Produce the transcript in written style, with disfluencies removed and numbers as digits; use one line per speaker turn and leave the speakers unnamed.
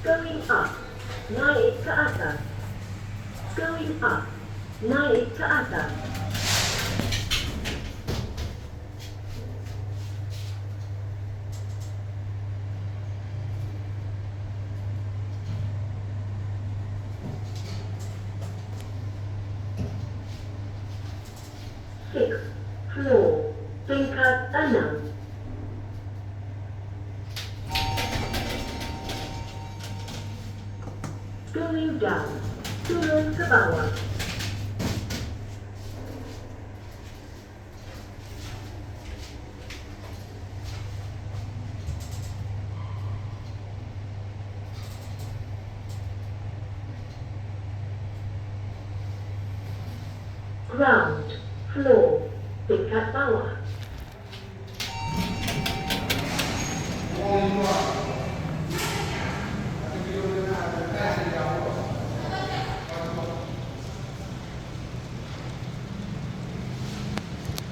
Going up, naik ke atas. Going up, naik ke atas. Sixth floor, tingkat 6. Going down, turun ke bawah. Ground, floor, tingkat bawah.